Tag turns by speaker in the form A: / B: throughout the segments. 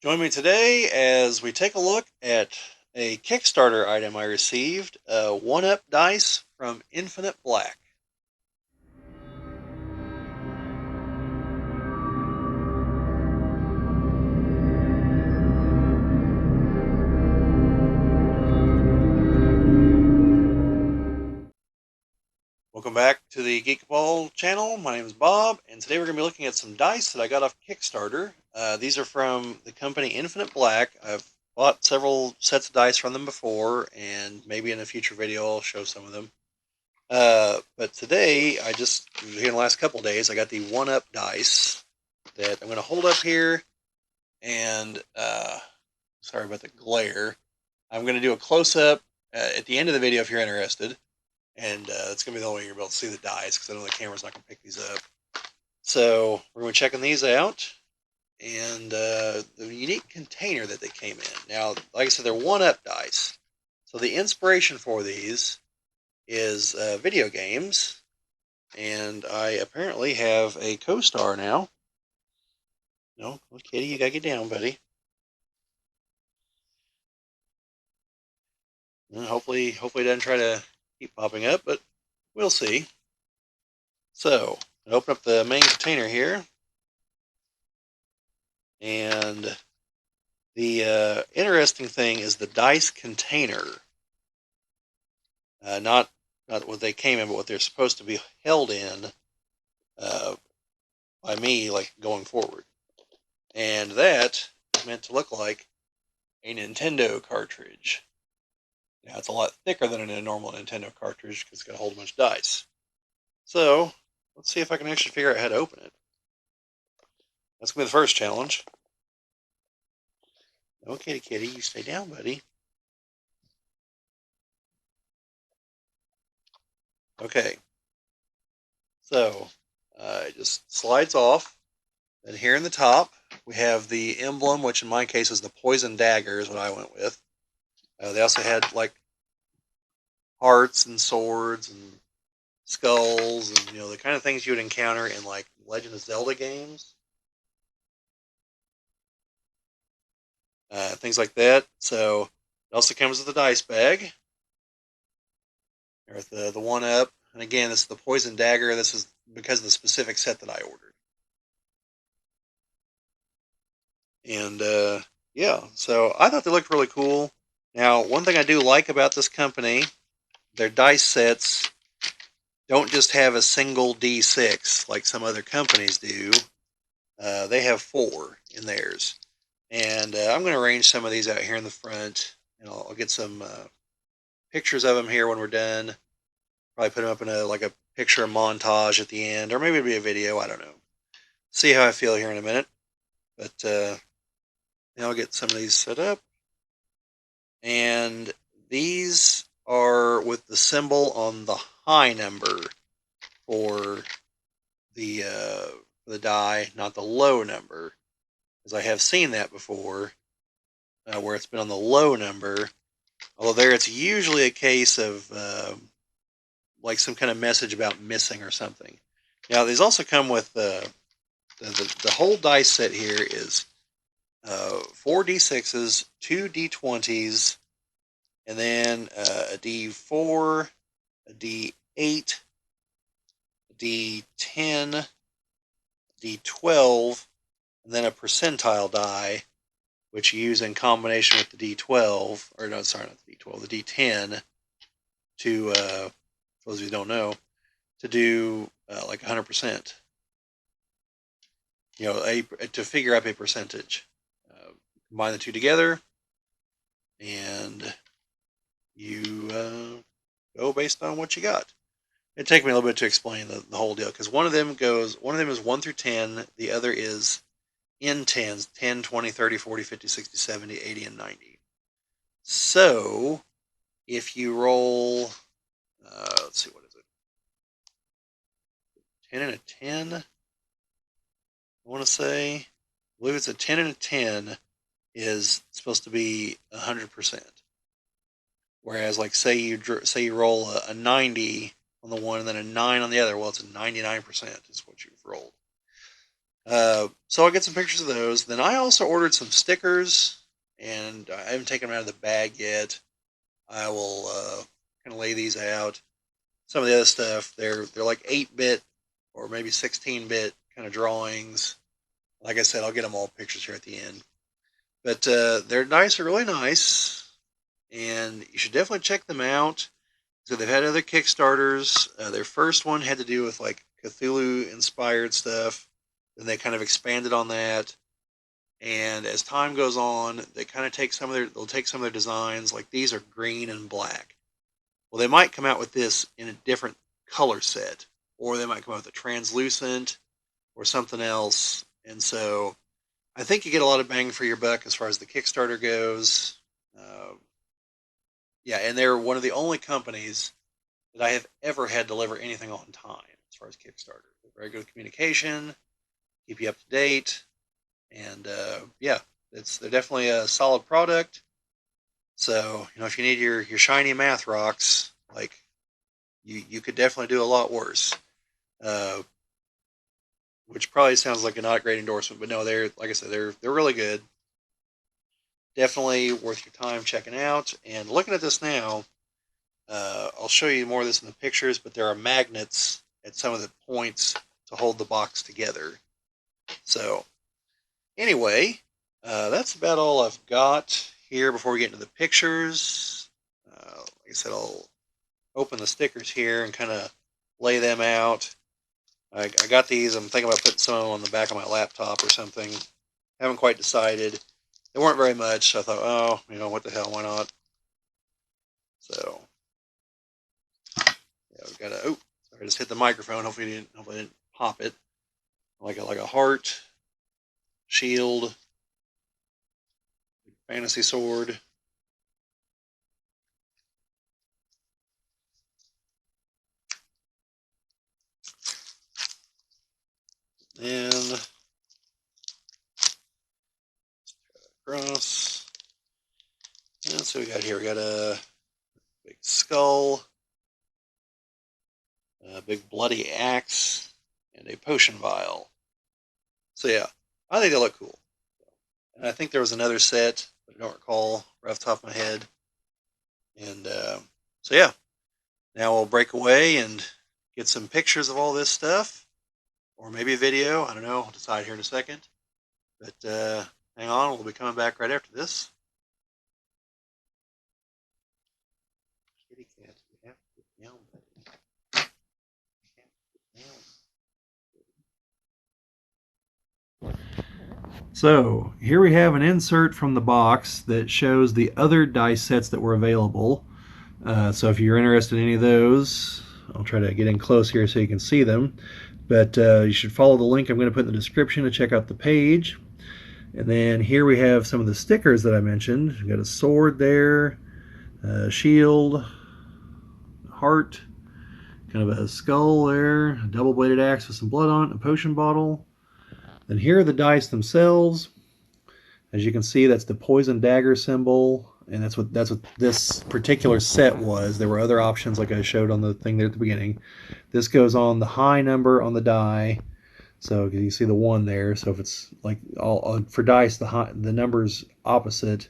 A: Join me today as we take a look at a Kickstarter item I received, one-up dice from Infinite Black. Welcome back to the Geek Ball channel. My name is Bob, and today we're going to be looking at some dice that I got off Kickstarter. These are from the company Infinite Black. I've bought several sets of dice from them before, and maybe in a future video I'll show some of them. But today, here in the last couple days, I got the one-up dice that I'm going to hold up here, and sorry about the glare. I'm going to do a close-up at the end of the video if you're interested, and it's going to be the only way you're able to see the dice because I know the camera's not going to pick these up. So we're going to be checking these out, and the unique container that they came in. Now, like I said, they're one-up dice, so the inspiration for these is video games, and I apparently have a co-star now. No, Kitty, you gotta get down, buddy. Hopefully it doesn't try to keep popping up, but we'll see. So, I open up the main container here, and the interesting thing is the dice container. Not what they came in, but what they're supposed to be held in by me, like going forward. And that is meant to look like a Nintendo cartridge. Now, it's a lot thicker than a normal Nintendo cartridge because it's got a whole bunch of dice. So, let's see if I can actually figure out how to open it. That's going to be the first challenge. No, kitty, you stay down, buddy. Okay. So, it just slides off. And here in the top, we have the emblem, which in my case is the poison dagger, is what I went with. They also had, like, hearts and swords and skulls and, the kind of things you would encounter in, like, Legend of Zelda games. Things like that. So it also comes with a dice bag, or the one up. And again, this is the poison dagger. This is because of the specific set that I ordered. And yeah, so I thought they looked really cool. Now, one thing I do like about this company, their dice sets don't just have a single D6 like some other companies do. They have 4 in theirs. And I'm going to arrange some of these out here in the front, and I'll get some pictures of them here when we're done. Probably put them up in a picture montage at the end, or maybe it'll be a video. I don't know. See how I feel here in a minute. But now I'll get some of these set up, and these are with the symbol on the high number for the die, not the low number, because I have seen that before, where it's been on the low number. Although there, it's usually a case of like some kind of message about missing or something. Now, these also come with the whole dice set here is 4 D6s, 2 D20s, and then a D4, a D8, a D10, a D12, and then a percentile die, which you use in combination with the D12, or no, sorry, not the D12, the D10, to, for those of you who don't know, to do like 100%. To figure up a percentage. Combine the two together, and you go based on what you got. It'd take me a little bit to explain the whole deal, because one of them is 1 through 10, the other is in 10s, 10, 20, 30, 40, 50, 60, 70, 80, and 90. So, if you roll, let's see, what is it? 10 and a 10, I want to say. I believe it's a 10 and a 10 is supposed to be 100%. Whereas, like, say you roll a 90 on the one and then a 9 on the other, well, it's a 99% is what you've rolled. So I'll get some pictures of those. Then I also ordered some stickers, and I haven't taken them out of the bag yet. I will kind of lay these out. Some of the other stuff, they're like 8-bit or maybe 16-bit kind of drawings. Like I said, I'll get them all pictures here at the end. But their dice are really nice, and you should definitely check them out. So they've had other Kickstarters. Their first one had to do with like Cthulhu-inspired stuff. Then they kind of expanded on that. And as time goes on, they kind of they'll take some of their designs. Like these are green and black. Well, they might come out with this in a different color set, or they might come out with a translucent or something else. And so I think you get a lot of bang for your buck as far as the Kickstarter goes. Uh, yeah, and they're one of the only companies that I have ever had deliver anything on time as far as Kickstarter. They're very good with communication, keep you up to date, and yeah, they're definitely a solid product. So if you need your shiny math rocks, like you could definitely do a lot worse. Uh, which probably sounds like a not great endorsement, but no, they're like I said, they're really good. Definitely worth your time checking out. And looking at this now, I'll show you more of this in the pictures, but there are magnets at some of the points to hold the box together. So anyway, that's about all I've got here before we get into the pictures. Like I said, I'll open the stickers here and kind of lay them out. I got these. I'm thinking about putting some of them on the back of my laptop or something. Haven't quite decided. They weren't very much, so I thought, oh, what the hell, why not? So, yeah, we've got sorry, I just hit the microphone. Hopefully I didn't pop it. Like a heart, shield, fantasy sword. And across. And so we got here, we got a big skull, a big bloody axe, and a potion vial. So yeah, I think they look cool. And I think there was another set, but I don't recall right off the top of my head. And so yeah, now we'll break away and get some pictures of all this stuff, or maybe a video. I don't know. I'll decide here in a second. But hang on, we'll be coming back right after this. Kitty cat, you have to get down, buddy. So here we have an insert from the box that shows the other dice sets that were available. So if you're interested in any of those, I'll try to get in close here so you can see them. But you should follow the link I'm going to put in the description to check out the page. And then here we have some of the stickers that I mentioned. We've got a sword there, a shield, heart, kind of a skull there, a double-bladed axe with some blood on it, a potion bottle. Then here are the dice themselves. As you can see, that's the poison dagger symbol, and that's what this particular set was. There were other options like I showed on the thing there at the beginning. This goes on the high number on the die. So you can see the 1 there. So if it's like all for dice, the numbers opposite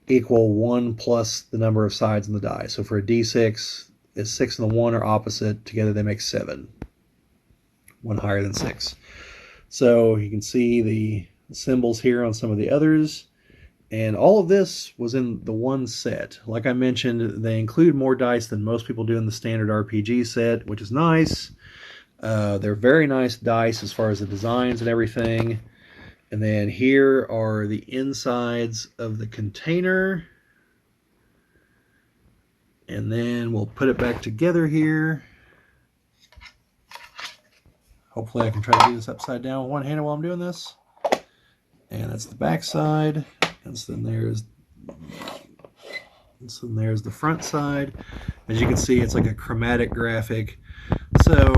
A: equal 1 plus the number of sides on the die. So for a d6, it's 6 and the 1 are opposite. Together they make 7. 1 higher than 6. So you can see the symbols here on some of the others. And all of this was in the one set. Like I mentioned, they include more dice than most people do in the standard RPG set, which is nice. They're very nice dice as far as the designs and everything. And then here are the insides of the container. And then we'll put it back together here. Hopefully I can try to do this upside down with one hand while I'm doing this. And that's the back side. And so then there's the front side. As you can see, it's like a chromatic graphic. So,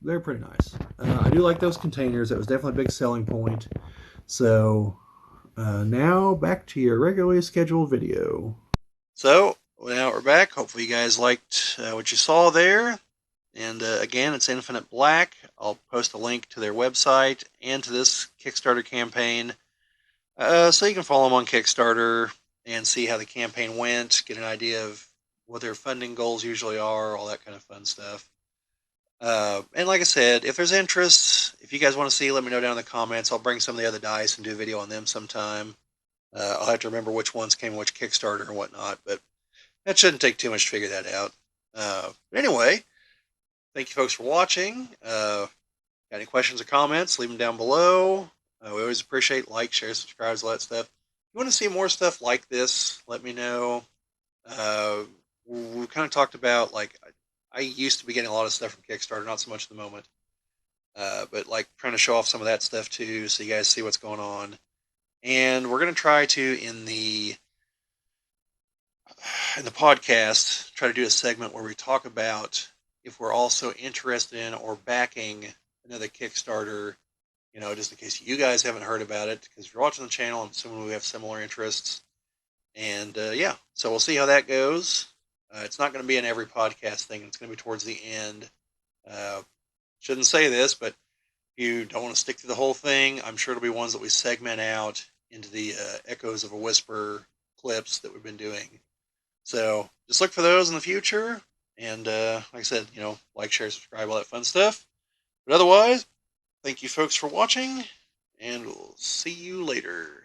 A: they're pretty nice. I do like those containers. That was definitely a big selling point. So, now back to your regularly scheduled video. So, now we're back. Hopefully you guys liked what you saw there. And again, it's Infinite Black. I'll post a link to their website and to this Kickstarter campaign, so you can follow them on Kickstarter and see how the campaign went, get an idea of what their funding goals usually are, all that kind of fun stuff. And like I said, if there's interest, if you guys want to see, let me know down in the comments. I'll bring some of the other dice and do a video on them sometime. I'll have to remember which ones came in which Kickstarter and whatnot, but that shouldn't take too much to figure that out. But anyway, thank you folks for watching. Got any questions or comments, leave them down below. We always appreciate like, share, subscribe, all that stuff. If you want to see more stuff like this, let me know. We kind of talked about, like, I used to be getting a lot of stuff from Kickstarter, not so much at the moment. But like trying to show off some of that stuff too, so you guys see what's going on. And we're going to try to, in the podcast, try to do a segment where we talk about if we're also interested in or backing another Kickstarter, just in case you guys haven't heard about it, because if you're watching the channel, I'm assuming we have similar interests. And yeah, so we'll see how that goes. It's not going to be in every podcast thing. It's going to be towards the end. Shouldn't say this, but if you don't want to stick through the whole thing, I'm sure it'll be ones that we segment out into the Echoes of a Whisper clips that we've been doing. So just look for those in the future. And like I said, like, share, subscribe, all that fun stuff. But otherwise, thank you folks for watching, and we'll see you later.